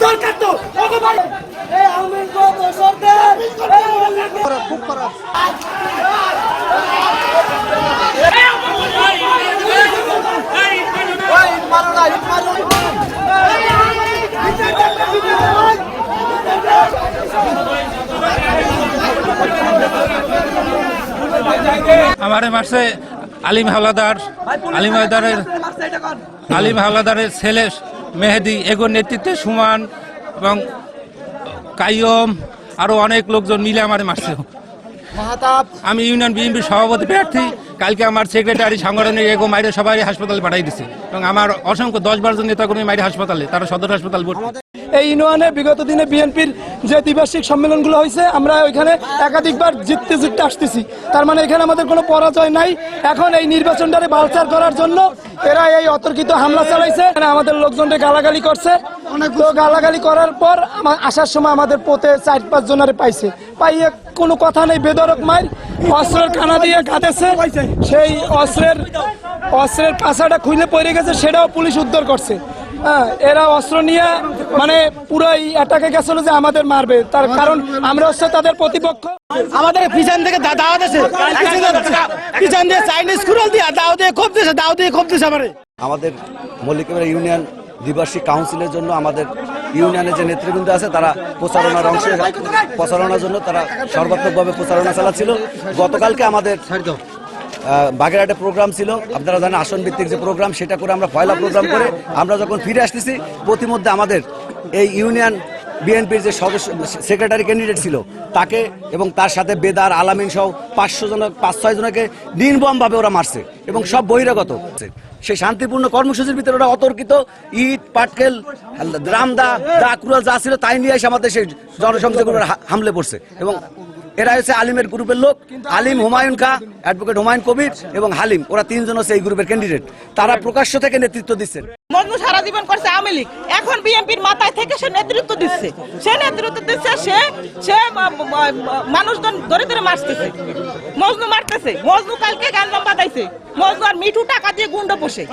দরকার তো এই আওয়ামী লীগ সরকার খুব খারাপ। हमारे मार्से आलिम हावलादारेर ছেলে মেহেদি এগোর নেতৃত্বে সুমান এবং কাইয়ম আরো অনেক লোকজন মিলে আমার মারছে। আমি ইউনিয়ন বিএনপির সভাপতি প্রার্থী। কালকে আমার সেক্রেটারি সাংগঠনিক এগো মাইরে সবাই হাসপাতালে পাঠাই দিছে এবং আমার অসংখ্য 10-12 জন নেতাকর্মী মাইরে হাসপাতালে, তারা সদর হাসপাতাল ভর্তি। এই ইউনিয়নে বিগত দিনে বিএনপির যে দ্বিবার্ষিক সম্মেলনগুলো হয়েছে আমরা ওইখানে একাধিকবার জিততে আসতেছি। তার মানে এখানে আমাদের কোনো পরাজয় নাই। এখন এই নির্বাচনটারে বালচার করার জন্য এরা এই অতর্কিত হামলা চালাইছে, আমাদের লোকজনকে গালাগালি করছে। তো গালাগালি করার পর আসার সময় আমাদের পথে 4-5 জনের পাইছে, পাইয়ে কোনো কথা নেই, বেদরক মার অস্ত্রের কানা দিয়ে কাঁদেছে। সেই অস্ত্রের কাঁচাটা খুলে পড়ে গেছে, সেটাও পুলিশ উদ্ধার করছে। এরা অস্ত্র নিয়ে মানে পুরোই অ্যাটাকে গেছিল যে আমাদের মারবে, তার কারণ আমরা হচ্ছে তাদের প্রতিপক্ষ। আমাদের পিছন থেকে দাওয়াত আছে, পিছন দিয়ে চাইনিজ কুড়াল দিয়ে দাও দিয়ে খুব দিয়েছে আমাদের মল্লিকপুর ইউনিয়ন দ্বিবার্ষিক কাউন্সিলের জন্য আমাদের ইউনিয়নের যে নেতৃবৃন্দ আছে তারা প্রচারণার জন্য তারা সর্বাত্মকভাবে প্রচারণা চালাচ্ছিল। গতকালকে আমাদের বাগেরহাটে প্রোগ্রাম ছিল, আপনারা জানেন আসন ভিত্তিক যে প্রোগ্রাম, সেটা করে আমরা পয়লা প্রোগ্রাম করে আমরা যখন ফিরে আসতেছি, প্রতিমধ্যে আমাদের এই ইউনিয়ন বিএনপির যে সদস্য সেক্রেটারি ক্যান্ডিডেট ছিল তাকে এবং তার সাথে বেদার আলামিন সহ 5-6 জনকে নির্মমভাবে ওরা মারছে এবং সব বহিরাগত। সেই শান্তিপূর্ণ কর্মসূচির ভিতরে ওরা অতর্কিত ইট পাটকেল রামদা কুড়াল যা ছিল তাই নিয়ে এসে আমাদের সেই জনসংযোগ হামলে পড়ছে। এবং এরা হচ্ছে আলিমের গ্রুপের লোক, আলিম, হুমায়ুন খা, অ্যাডভোকেট হুমায়ুন কবির এবং হালিম, ওরা 3 জন হচ্ছে এই গ্রুপের ক্যান্ডিডেট। তারা প্রকাশ্য থেকে নেতৃত্ব দিচ্ছেন। মজনু সারা জীবন করছে আওয়ামী লীগ, এখন বিএনপির মাথায় থেকে সে নেতৃত্ব দিচ্ছে, সে মানুষজন ধরে ধরে মারতেছে, মজনু মারতেছে। মজনু কালকে গাঞ্জাম বাঁধাইছে, মজনু আর মিঠু টাকা দিয়ে গুন্ড পোষে।